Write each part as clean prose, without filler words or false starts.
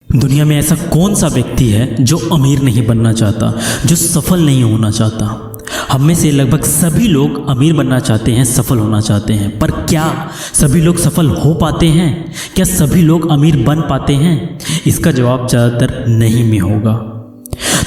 दुनिया में ऐसा कौन सा व्यक्ति है जो अमीर नहीं बनना चाहता, जो सफल नहीं होना चाहता। हम में से लगभग सभी लोग अमीर बनना चाहते हैं, सफल होना चाहते हैं, पर क्या सभी लोग सफल हो पाते हैं? क्या सभी लोग अमीर बन पाते हैं? इसका जवाब ज़्यादातर नहीं में होगा।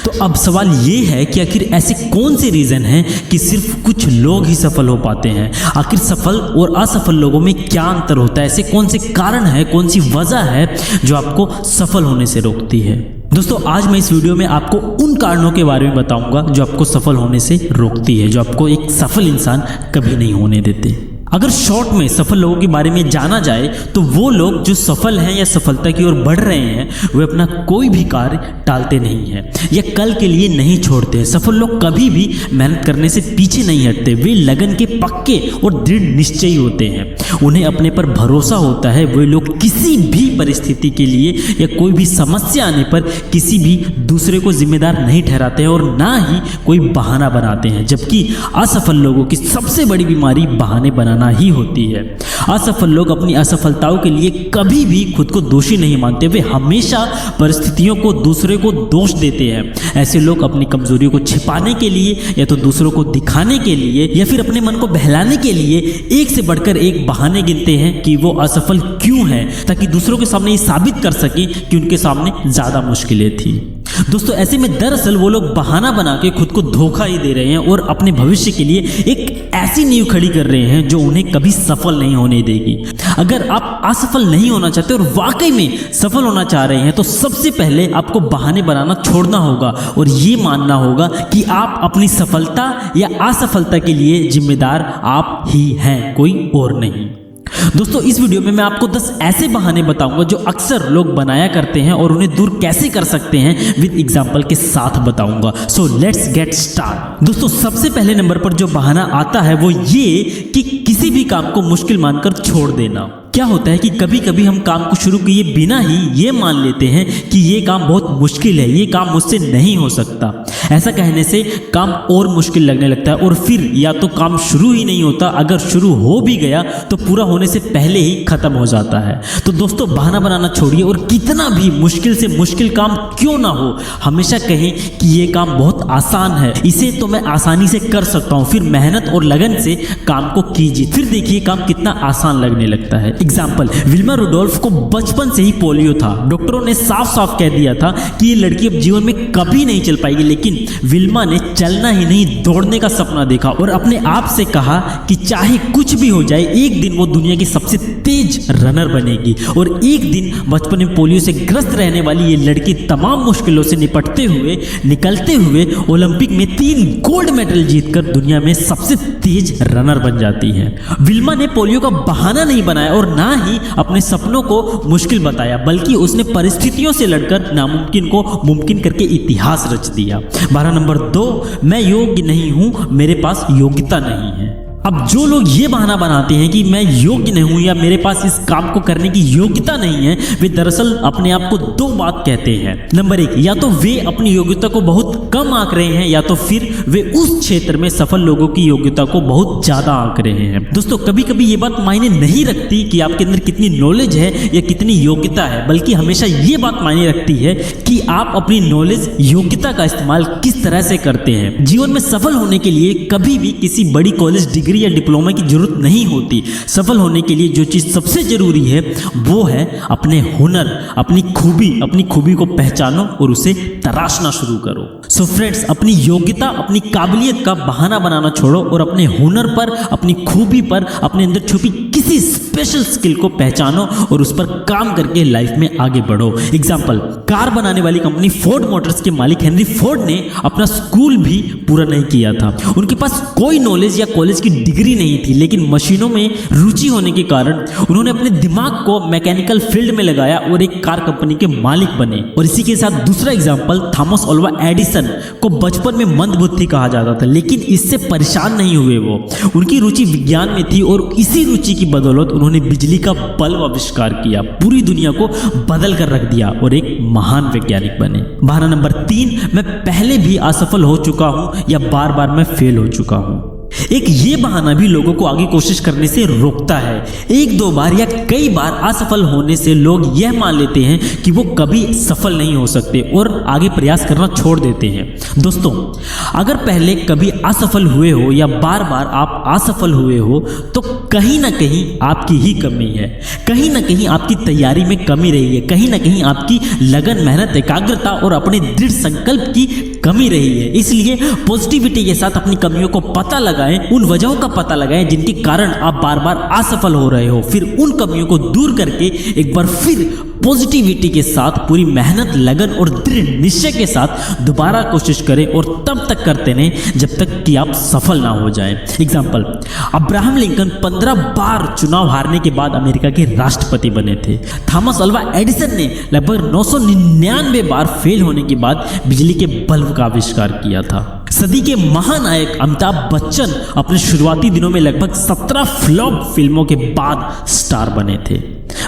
तो अब सवाल ये है कि आखिर ऐसे कौन से रीज़न हैं कि सिर्फ कुछ लोग ही सफल हो पाते हैं? आखिर सफल और असफल लोगों में क्या अंतर होता है? ऐसे कौन से कारण है, कौन सी वजह है जो आपको सफल होने से रोकती है? दोस्तों, आज मैं इस वीडियो में आपको उन कारणों के बारे में बताऊंगा जो आपको सफल होने से रोकती है, जो आपको एक सफल इंसान कभी नहीं होने देते। अगर शॉर्ट में सफल लोगों के बारे में जाना जाए तो वो लोग जो सफल हैं या सफलता की ओर बढ़ रहे हैं, वे अपना कोई भी कार्य टालते नहीं हैं या कल के लिए नहीं छोड़ते हैं। सफल लोग कभी भी मेहनत करने से पीछे नहीं हटते। वे लगन के पक्के और दृढ़ निश्चयी होते हैं। उन्हें अपने पर भरोसा होता है। वे लोग किसी भी परिस्थिति के लिए या कोई भी समस्या आने पर किसी भी दूसरे को जिम्मेदार नहीं ठहराते हैं और ना ही कोई बहाना बनाते हैं। जबकि असफल लोगों की सबसे बड़ी बीमारी बहाने बनाना ही होती है। असफल लोग अपनी असफलताओं के लिए कभी भी खुद को दोषी नहीं मानते। वे हमेशा परिस्थितियों को, दूसरे को दोष देते हैं। ऐसे लोग अपनी कमजोरियों को छिपाने के लिए या तो दूसरों को दिखाने के लिए या फिर अपने मन को बहलाने के लिए एक से बढ़कर एक बहाने गिनते हैं कि वो असफल क्यों हैं, ताकि दूसरों के सामने ये साबित कर सके कि उनके सामने ज्यादा मुश्किलें थी। दोस्तों, ऐसे में दरअसल वो लोग बहाना बना के खुद को धोखा ही दे रहे हैं और अपने भविष्य के लिए एक ऐसी नींव खड़ी कर रहे हैं जो उन्हें कभी सफल नहीं होने देगी। अगर आप असफल नहीं होना चाहते और वाकई में सफल होना चाह रहे हैं तो सबसे पहले आपको बहाने बनाना छोड़ना होगा और ये मानना होगा कि आप अपनी सफलता या असफलता के लिए जिम्मेदार आप ही हैं, कोई और नहीं। दोस्तों, इस वीडियो में मैं आपको 10 ऐसे बहाने बताऊंगा जो अक्सर लोग बनाया करते हैं और उन्हें दूर कैसे कर सकते हैं विद एग्जांपल के साथ बताऊंगा। So let's get start. दोस्तों, सबसे पहले नंबर पर जो बहाना आता है वो ये कि किसी भी काम को मुश्किल मानकर छोड़ देना। क्या होता है कि कभी कभी हम काम को शुरू किए बिना ही ये मान लेते हैं कि ये काम बहुत मुश्किल है, ये काम मुझसे नहीं हो सकता। ऐसा कहने से काम और मुश्किल लगने लगता है और फिर या तो काम शुरू ही नहीं होता, अगर शुरू हो भी गया तो पूरा होने से पहले ही खत्म हो जाता है। तो दोस्तों, बहाना बनाना छोड़िए और कितना भी मुश्किल से मुश्किल काम क्यों ना हो, हमेशा कहें कि ये काम बहुत आसान है, इसे तो मैं आसानी से कर सकता हूँ। फिर मेहनत और लगन से काम को कीजिए, फिर देखिए काम कितना आसान लगने लगता है। एग्जाम्पल, विल्मा रुडोल्फ को बचपन से ही पोलियो था। डॉक्टरों ने साफ साफ कह दिया था कि ये लड़की अब जीवन में कभी नहीं चल पाएगी, लेकिन विल्मा ने चलना ही नहीं, दौड़ने का सपना देखा और अपने आप से कहा कि चाहे कुछ भी हो जाए, एक दिन वो दुनिया की सबसे तेज रनर बनेगी। और एक दिन बचपन में पोलियो से ग्रस्त रहने वाली ये लड़की तमाम मुश्किलों से निपटते हुए, निकलते हुए ओलंपिक में 3 गोल्ड मेडल जीतकर दुनिया में सबसे तेज रनर बन जाती है। विल्मा ने पोलियो का बहाना नहीं बनाया और ना ही अपने सपनों को मुश्किल बताया, बल्कि उसने परिस्थितियों से लड़कर नामुमकिन को मुमकिन करके इतिहास रच दिया। बहाना नंबर 2, मैं योग्य नहीं हूं, मेरे पास योग्यता नहीं है। अब जो लोग ये बहाना बनाते हैं कि मैं योग्य नहीं हूं या मेरे पास इस काम को करने की योग्यता नहीं है, वे दरअसल अपने आप को 2 बात कहते हैं। नंबर 1, या तो वे अपनी योग्यता को बहुत कम आंक रहे हैं या तो फिर वे उस क्षेत्र में सफल लोगों की योग्यता को बहुत ज्यादा आंक रहे हैं। दोस्तों, कभी कभी ये बात मायने नहीं रखती कि आपके अंदर कितनी नॉलेज है या कितनी योग्यता है, बल्कि हमेशा ये बात मायने रखती है कि आप अपनी नॉलेज, योग्यता का इस्तेमाल किस तरह से करते हैं। जीवन में सफल होने के लिए कभी भी किसी बड़ी कॉलेज डिग्री या डिप्लोमा की जरूरत नहीं होती। सफल होने के लिए जो चीज सबसे जरूरी है वो है अपने हुनर, अपनी खूबी को पहचानो और उसे तराशना शुरू करो। सो फ्रेंड्स, अपनी योग्यता, अपनी काबिलियत का बहाना बनाना छोड़ो और अपने हुनर पर, अपनी खूबी पर, अपने अंदर छुपी किसी स्पेशल स्किल को पहचानो और उस पर काम करके लाइफ में आगे बढ़ो। एग्जाम्पल, कार बनाने वाली कंपनी फोर्ड मोटर्स के मालिक हेनरी फोर्ड ने अपना स्कूल भी पूरा नहीं किया था। उनके पास कोई नॉलेज या कॉलेज की डिग्री नहीं थी, लेकिन मशीनों में रुचि होने के कारण उन्होंने अपने दिमाग को मैकेनिकल फील्ड में लगाया और एक कार कंपनी के मालिक बने। और इसी के साथ दूसरा एग्जांपल, थॉमस अल्वा एडिसन को बचपन में मंदबुद्धि कहा जाता था, लेकिन इससे परेशान नहीं हुए। वो उनकी रुचि विज्ञान में थी और इसी रुचि की बदौलत उन्होंने बिजली का बल्ब आविष्कार किया, पूरी दुनिया को बदल कर रख दिया और एक महान वैज्ञानिक बने। बहाना नंबर 3, मैं पहले भी असफल हो चुका हूं या बार बार मैं फेल हो चुका हूं। एक ये बहाना भी लोगों को आगे कोशिश करने से रोकता है। एक दो बार या कई बार असफल होने से लोग यह मान लेते हैं कि वो कभी सफल नहीं हो सकते और आगे प्रयास करना छोड़ देते हैं। दोस्तों, अगर पहले कभी असफल हुए हो या बार बार आप असफल हुए हो तो कहीं ना कहीं आपकी ही कमी है, कहीं ना कहीं आपकी तैयारी में कमी रही है, कहीं ना कहीं आपकी लगन, मेहनत, एकाग्रता और अपने दृढ़ संकल्प की कमी रही है। इसलिए पॉजिटिविटी के साथ अपनी कमियों को पता लगाएं, उन वजहों का पता लगाएं जिनके कारण आप बार बार असफल हो रहे हो। फिर उन कमियों को दूर करके एक बार फिर पॉजिटिविटी के साथ पूरी मेहनत, लगन और दृढ़ निश्चय के साथ दोबारा कोशिश करें और तब तक करते रहें जब तक कि आप सफल ना हो जाएं। एग्जाम्पल, अब्राहम लिंकन 15 बार चुनाव हारने के बाद अमेरिका के राष्ट्रपति बने थे। थॉमस अल्वा एडिसन ने लगभग 999 बार फेल होने के बाद बिजली के बल्ब का आविष्कार किया था। सदी के महानायक अमिताभ बच्चन अपने शुरुआती दिनों में लगभग 17 फ्लॉप फिल्मों के बाद स्टार बने थे।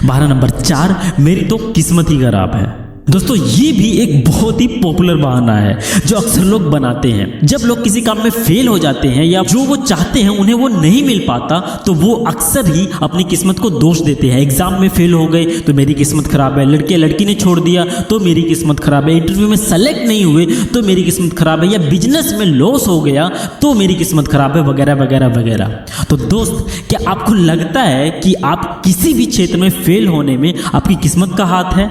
बहाना नंबर 4, मेरी तो किस्मत ही खराब है। दोस्तों, ये भी एक बहुत ही पॉपुलर बहाना है जो अक्सर लोग बनाते हैं। जब लोग किसी काम में फेल हो जाते हैं या जो वो चाहते हैं उन्हें वो नहीं मिल पाता तो वो अक्सर ही अपनी किस्मत को दोष देते हैं। एग्जाम में फेल हो गए तो मेरी किस्मत खराब है, लड़के लड़की ने छोड़ दिया तो मेरी किस्मत खराब है, इंटरव्यू में सेलेक्ट नहीं हुए तो मेरी किस्मत खराब है, या बिजनेस में लॉस हो गया तो मेरी किस्मत खराब है, वगैरह वगैरह वगैरह। तो दोस्त, क्या आपको लगता है कि आप किसी भी क्षेत्र में फेल होने में आपकी किस्मत का हाथ है?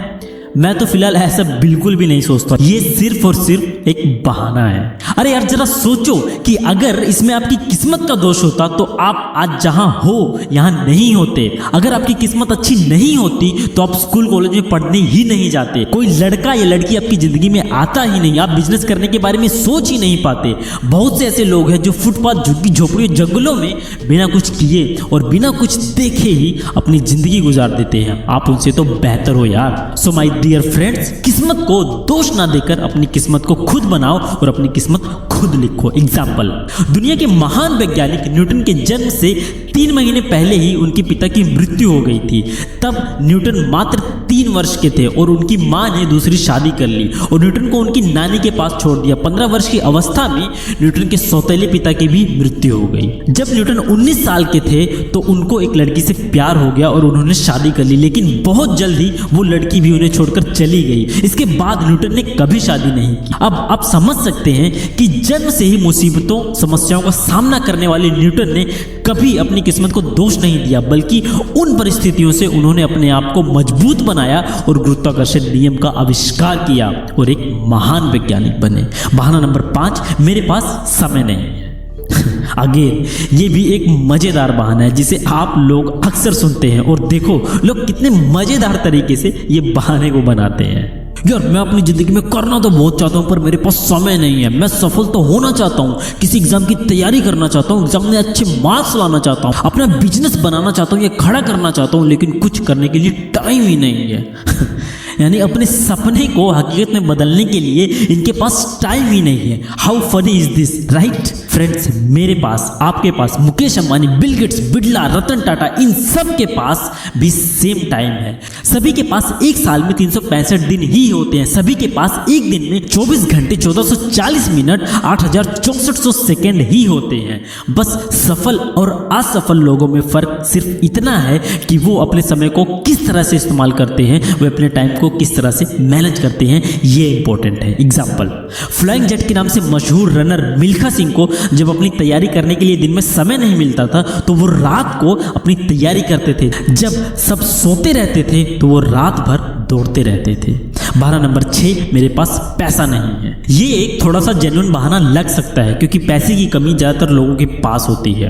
मैं तो फिलहाल ऐसा बिल्कुल भी नहीं सोचता। ये सिर्फ और सिर्फ एक बहाना है। अरे यार, जरा सोचो कि अगर इसमें आपकी किस्मत का दोष होता तो आप आज जहां हो यहां नहीं होते। अगर आपकी किस्मत अच्छी नहीं होती तो आप स्कूल कॉलेज में पढ़ने ही नहीं जाते, कोई लड़का या लड़की आपकी जिंदगी में आता ही नहीं, आप बिजनेस करने के बारे में सोच ही नहीं पाते। बहुत से ऐसे लोग हैं जो फुटपाथ, झुग्गी झोपड़ी, जंगलों में बिना कुछ किए और बिना कुछ देखे ही अपनी जिंदगी गुजार देते हैं। आप उनसे तो बेहतर हो यार। सो माय डियर फ्रेंड्स, किस्मत को दोष ना देकर अपनी किस्मत को खुद बनाओ और अपनी किस्मत खुद लिखो। एग्जाम्पल, दुनिया के महान वैज्ञानिक न्यूटन के जन्म से 3 महीने पहले ही उनके पिता की मृत्यु हो गई थी। तब न्यूटन मात्र 3 वर्ष के थे और उनकी मां ने दूसरी शादी कर ली और न्यूटन को उनकी नानी के पास छोड़ दिया। 15 वर्ष की अवस्था में न्यूटन के सौतेले पिता की भी मृत्यु हो गई। जब न्यूटन 19 साल के थे तो उनको एक लड़की से प्यार हो गया और उन्होंने शादी कर ली, लेकिन बहुत जल्द ही वो लड़की भी उन्हें छोड़कर चली गई। इसके बाद न्यूटन ने कभी शादी नहीं की। अब आप समझ सकते हैं कि जन्म से ही मुसीबतों, समस्याओं का सामना करने वाले न्यूटन ने कभी अपनी किस्मत को दोष नहीं दिया, बल्कि उन परिस्थितियों से उन्होंने अपने आप को मजबूत बनाया और गुरुत्वाकर्षण नियम का आविष्कार किया और एक महान वैज्ञानिक बने। बहाना नंबर 5, मेरे पास समय नहीं है। अगेन, ये भी एक मजेदार बहाना है जिसे आप लोग अक्सर सुनते हैं और देखो लोग कितने मजेदार तरीके से ये बहाने को बनाते हैं। यार, मैं अपनी जिंदगी में करना तो बहुत चाहता हूँ पर मेरे पास समय नहीं है। मैं सफल तो होना चाहता हूँ, किसी एग्जाम की तैयारी करना चाहता हूँ, एग्जाम में अच्छे मार्क्स लाना चाहता हूँ, अपना बिजनेस बनाना चाहता हूँ या खड़ा करना चाहता हूँ, लेकिन कुछ करने के लिए टाइम ही नहीं है। यानी अपने सपने को हकीकत में बदलने के लिए इनके पास टाइम ही नहीं है। How funny is this, right friends? मेरे पास, आपके पास, मुकेश अंबानी, बिल गेट्स, बिड़ला, रतन टाटा, इन सब के पास भी सेम टाइम है। सभी के पास एक साल में 365 दिन ही होते हैं। सभी के पास एक दिन में 24 घंटे 1440 मिनट 8464 सेकेंड ही होते हैं। बस सफल और असफल लोगों में फर्क सिर्फ इतना है कि वो अपने समय को किस तरह से इस्तेमाल करते हैं, वो अपने टाइम को किस तरह से मैनेज करते हैं, ये इंपॉर्टेंट है। एग्जाम्पल, फ्लाइंग जेट के नाम से मशहूर रनर मिल्खा सिंह को जब अपनी तैयारी करने के लिए दिन में समय नहीं मिलता था तो वो रात को अपनी तैयारी करते थे। जब सब सोते रहते थे तो वो रात भर दौड़ते रहते थे। बहाना नंबर 6, मेरे पास पैसा नहीं है। ये एक थोड़ा सा जेन्युइन बहाना लग सकता है क्योंकि पैसे की कमी ज़्यादातर लोगों के पास होती है,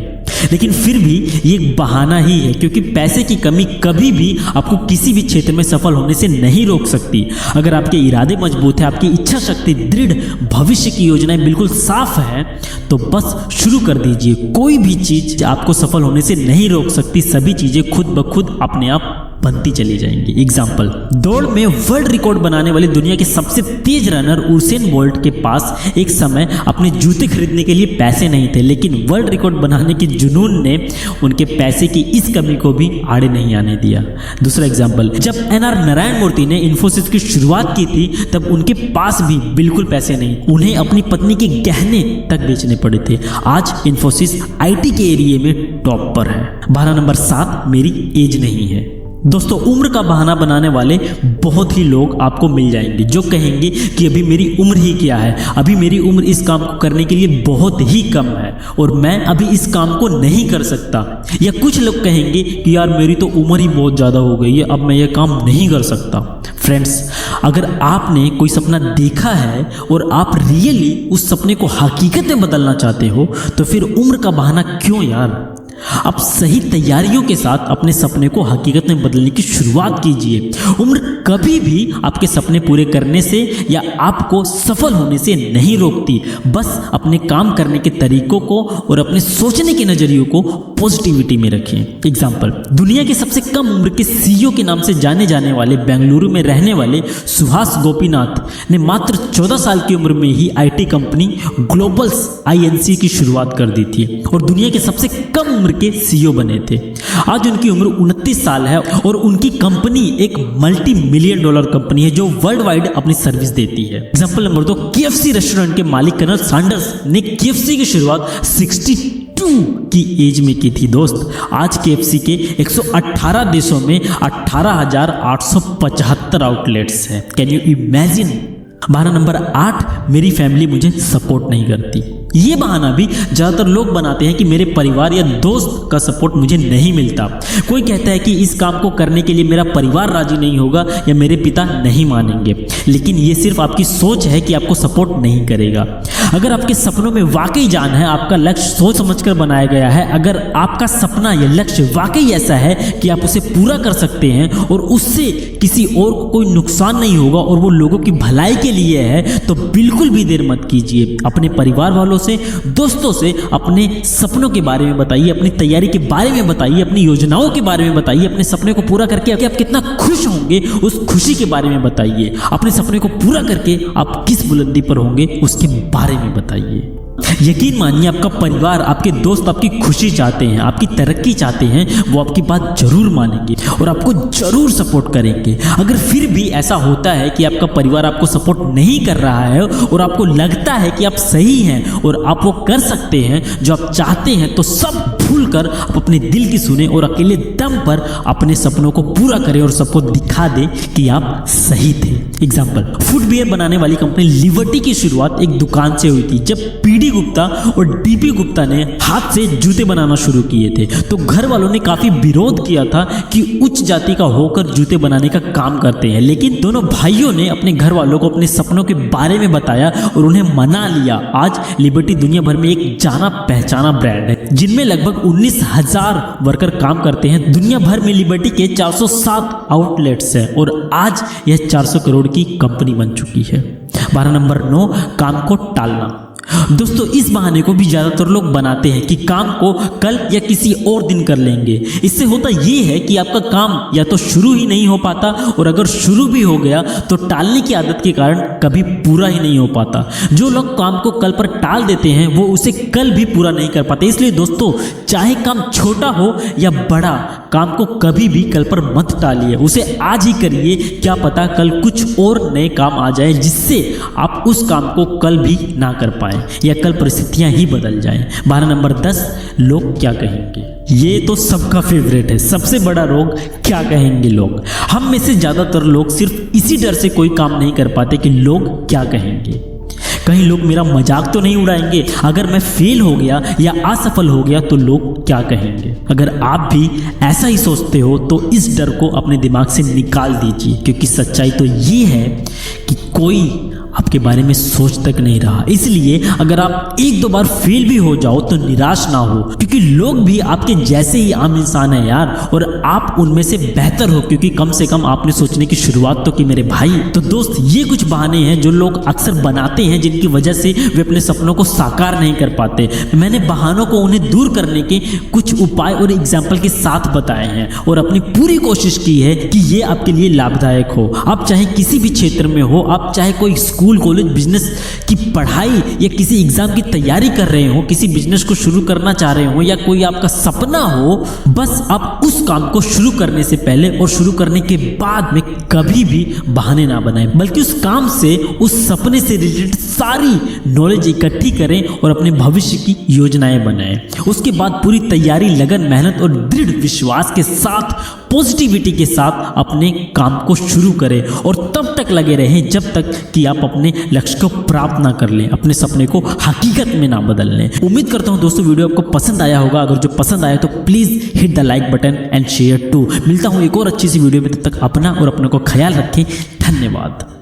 लेकिन फिर भी ये एक बहाना ही है क्योंकि पैसे की कमी कभी भी आपको किसी भी क्षेत्र में सफल होने से नहीं रोक सकती। अगर आपके इरादे मजबूत है, आपकी इच्छा शक्ति दृढ़, भविष्य की योजनाएं बिल्कुल साफ है तो बस शुरू कर दीजिए। कोई भी चीज़ आपको सफल होने से नहीं रोक सकती। सभी चीज़ें खुद ब खुद अपने आप बनती चली जाएंगी। एग्जाम्पल, दौड़ में वर्ल्ड रिकॉर्ड बनाने वाले दुनिया के सबसे तेज रनर उसेन बोल्ट के पास एक समय अपने जूते खरीदने के लिए पैसे नहीं थे, लेकिन वर्ल्ड रिकॉर्ड बनाने के जुनून ने उनके पैसे की इस कमी को भी आड़े नहीं आने दिया। दूसरा एग्जाम्पल, जब NR नारायण मूर्ति ने इन्फोसिस की शुरुआत की थी तब उनके पास भी बिल्कुल पैसे नहीं, उन्हें अपनी पत्नी के गहने तक बेचने पड़े थे। आज इन्फोसिस IT के एरिया में टॉप पर है। बहाना नंबर 7, मेरी एज नहीं है। दोस्तों, उम्र का बहाना बनाने वाले बहुत ही लोग आपको मिल जाएंगे जो कहेंगे कि अभी मेरी उम्र ही क्या है, अभी मेरी उम्र इस काम को करने के लिए बहुत ही कम है और मैं अभी इस काम को नहीं कर सकता। या कुछ लोग कहेंगे कि यार मेरी तो उम्र ही बहुत ज़्यादा हो गई है, अब मैं ये काम नहीं कर सकता। फ्रेंड्स, अगर आपने कोई सपना देखा है और आप रियली उस सपने को हकीकत में बदलना चाहते हो तो फिर उम्र का बहाना क्यों यार? आप सही तैयारियों के साथ अपने सपने को हकीकत में बदलने की शुरुआत कीजिए। उम्र कभी भी आपके सपने पूरे करने से या आपको सफल होने से नहीं रोकती, बस अपने काम करने के तरीकों को और अपने सोचने के नजरियों को पॉजिटिविटी में रखें। एग्जाम्पल, दुनिया के सबसे कम उम्र के CEO के नाम से जाने जाने वाले बेंगलुरु में रहने वाले सुहास गोपीनाथ ने मात्र 14 साल की उम्र में ही IT कंपनी ग्लोबल्स INC की शुरुआत कर दी थी और दुनिया के सबसे कम उम्र के CEO बने थे। आज उनकी उम्र 29 साल है और उनकी कंपनी एक $multi-million कंपनी है जो वर्ल्ड वाइड अपनी सर्विस देती है। एग्जाम्पल नंबर 2, KFC रेस्टोरेंट के मालिक कर्नल सैंडर्स ने KFC की शुरुआत 62 की एज में की थी। दोस्त, आज KFC के 118 देशों में 18,875 आउटलेट्स हैं। Can you imagine? बहाना नंबर 8, मेरी फैमिली मुझे सपोर्ट नहीं करती। ये बहाना भी ज़्यादातर लोग बनाते हैं कि मेरे परिवार या दोस्त का सपोर्ट मुझे नहीं मिलता। कोई कहता है कि इस काम को करने के लिए मेरा परिवार राजी नहीं होगा या मेरे पिता नहीं मानेंगे, लेकिन ये सिर्फ आपकी सोच है कि आपको सपोर्ट नहीं करेगा। अगर आपके सपनों में वाकई जान है, आपका लक्ष्य सोच समझकर बनाया गया है, अगर आपका सपना या लक्ष्य वाकई ऐसा है कि आप उसे पूरा कर सकते हैं और उससे किसी और को कोई नुकसान नहीं होगा और वो लोगों की भलाई के लिए है, तो बिल्कुल भी देर मत कीजिए। अपने परिवार वालों से, दोस्तों से अपने सपनों के बारे में बताइए, अपनी तैयारी के बारे में बताइए, अपनी योजनाओं के बारे में बताइए, अपने सपने को पूरा करके आप कितना खुश होंगे उस खुशी के बारे में बताइए। अपने सपने को पूरा करके आप किस बुलंदी पर होंगे उसके बारे में बताइए। यकीन मानिए, आपका परिवार, आपके दोस्त आपकी खुशी चाहते हैं, आपकी तरक्की चाहते हैं, वो आपकी बात जरूर मानेंगे और आपको जरूर सपोर्ट करेंगे। अगर फिर भी ऐसा होता है कि आपका परिवार आपको सपोर्ट नहीं कर रहा है और आपको लगता है कि आप सही हैं और आप वो कर सकते हैं जो आप चाहते हैं, तो सब भूलकर आप अपने दिल की सुने और अकेले दम पर अपने सपनों को पूरा करें और सबको दिखा दें कि आप सही थे। एग्जाम्पल, फुटवियर बनाने वाली कंपनी लिबर्टी की शुरुआत एक दुकान से हुई थी। जब PD गुप्ता और DP गुप्ता ने हाथ से जूते बनाना शुरू किए थे तो घर वालों ने काफी विरोध किया था कि उच्च जाति का होकर जूते बनाने का काम करते हैं, लेकिन दोनों भाइयों ने अपने घर वालों को अपने सपनों के बारे में बताया और उन्हें मना लिया। आज लिबर्टी दुनिया भर में एक जाना पहचाना ब्रांड है जिनमें लगभग 19,000 वर्कर काम करते हैं। दुनिया भर में लिबर्टी के 407 आउटलेट्स हैं और आज यह 400 करोड़ की कंपनी बन चुकी है। बहाना नंबर 9, काम को टालना। दोस्तों, इस बहाने को भी ज़्यादातर लोग बनाते हैं कि काम को कल या किसी और दिन कर लेंगे। इससे होता ये है कि आपका काम या तो शुरू ही नहीं हो पाता और अगर शुरू भी हो गया तो टालने की आदत के कारण कभी पूरा ही नहीं हो पाता। जो लोग काम को कल पर टाल देते हैं वो उसे कल भी पूरा नहीं कर पाते। इसलिए दोस्तों, चाहे काम छोटा हो या बड़ा, काम को कभी भी कल पर मत टालिए, उसे आज ही करिए। क्या पता कल कुछ और नए काम आ जाए जिससे आप उस काम को कल भी ना कर पाए या कल परिस्थितियां ही बदल जाएं। बहाना नंबर 10, लोग क्या कहेंगे। ये तो सबका फेवरेट है, सबसे बड़ा रोग क्या कहेंगे लोग। हम में से ज्यादातर लोग सिर्फ इसी डर से कोई काम नहीं कर पाते कि लोग क्या कहेंगे। कहीं लोग मेरा मजाक तो नहीं उड़ाएंगे, अगर मैं फेल हो गया या असफल हो गया तो लोग क्या कहेंगे। अगर आप भी ऐसा ही सोचते हो तो इस डर को अपने दिमाग से निकाल दीजिए, क्योंकि सच्चाई तो ये है कि कोई आपके आपके बारे में सोच तक नहीं रहा। इसलिए अगर आप एक दो बार फेल भी हो जाओ तो निराश ना हो, क्योंकि लोग भी आपके जैसे ही आम इंसान है यार, और आप उनमें से बेहतर हो, क्योंकि कम से कम आपने सोचने की शुरुआत तो की मेरे भाई। तो दोस्त, ये कुछ बहाने हैं जो लोग अक्सर बनाते हैं, जिनकी वजह से वे अपने सपनों को साकार नहीं कर पाते। मैंने बहानों को उन्हें दूर करने के कुछ उपाय और एग्जाम्पल के साथ बताए हैं, और अपनी पूरी कोशिश की है कि ये आपके लिए लाभदायक हो। आप चाहे किसी भी क्षेत्र में हो, आप चाहे कोई स्कूल कॉलेज बिजनेस की पढ़ाई या किसी एग्जाम की तैयारी कर रहे हो, किसी बिजनेस को शुरू करना चाह रहे हो, या कोई आपका सपना हो, बस आप उस काम को शुरू करने से पहले और शुरू करने के बाद में कभी भी बहाने ना बनाएं, बल्कि उस काम से, उस सपने से रिलेटेड सारी नॉलेज इकट्ठी करें और अपने भविष्य की योजनाएं बनाएं। उसके बाद पूरी तैयारी, लगन, मेहनत और दृढ़ विश्वास के साथ, पॉजिटिविटी के साथ अपने काम को शुरू करें, और तब तक लगे रहें जब तक कि आप अपने लक्ष्य को प्राप्त ना कर लें, अपने सपने को हकीकत में ना बदल लें। उम्मीद करता हूं दोस्तों वीडियो आपको पसंद आया होगा। अगर जो पसंद आया तो please hit the like button and share too. मिलता हूं एक और अच्छी सी वीडियो में, तब तक अपना और अपने को ख्याल रखें। धन्यवाद।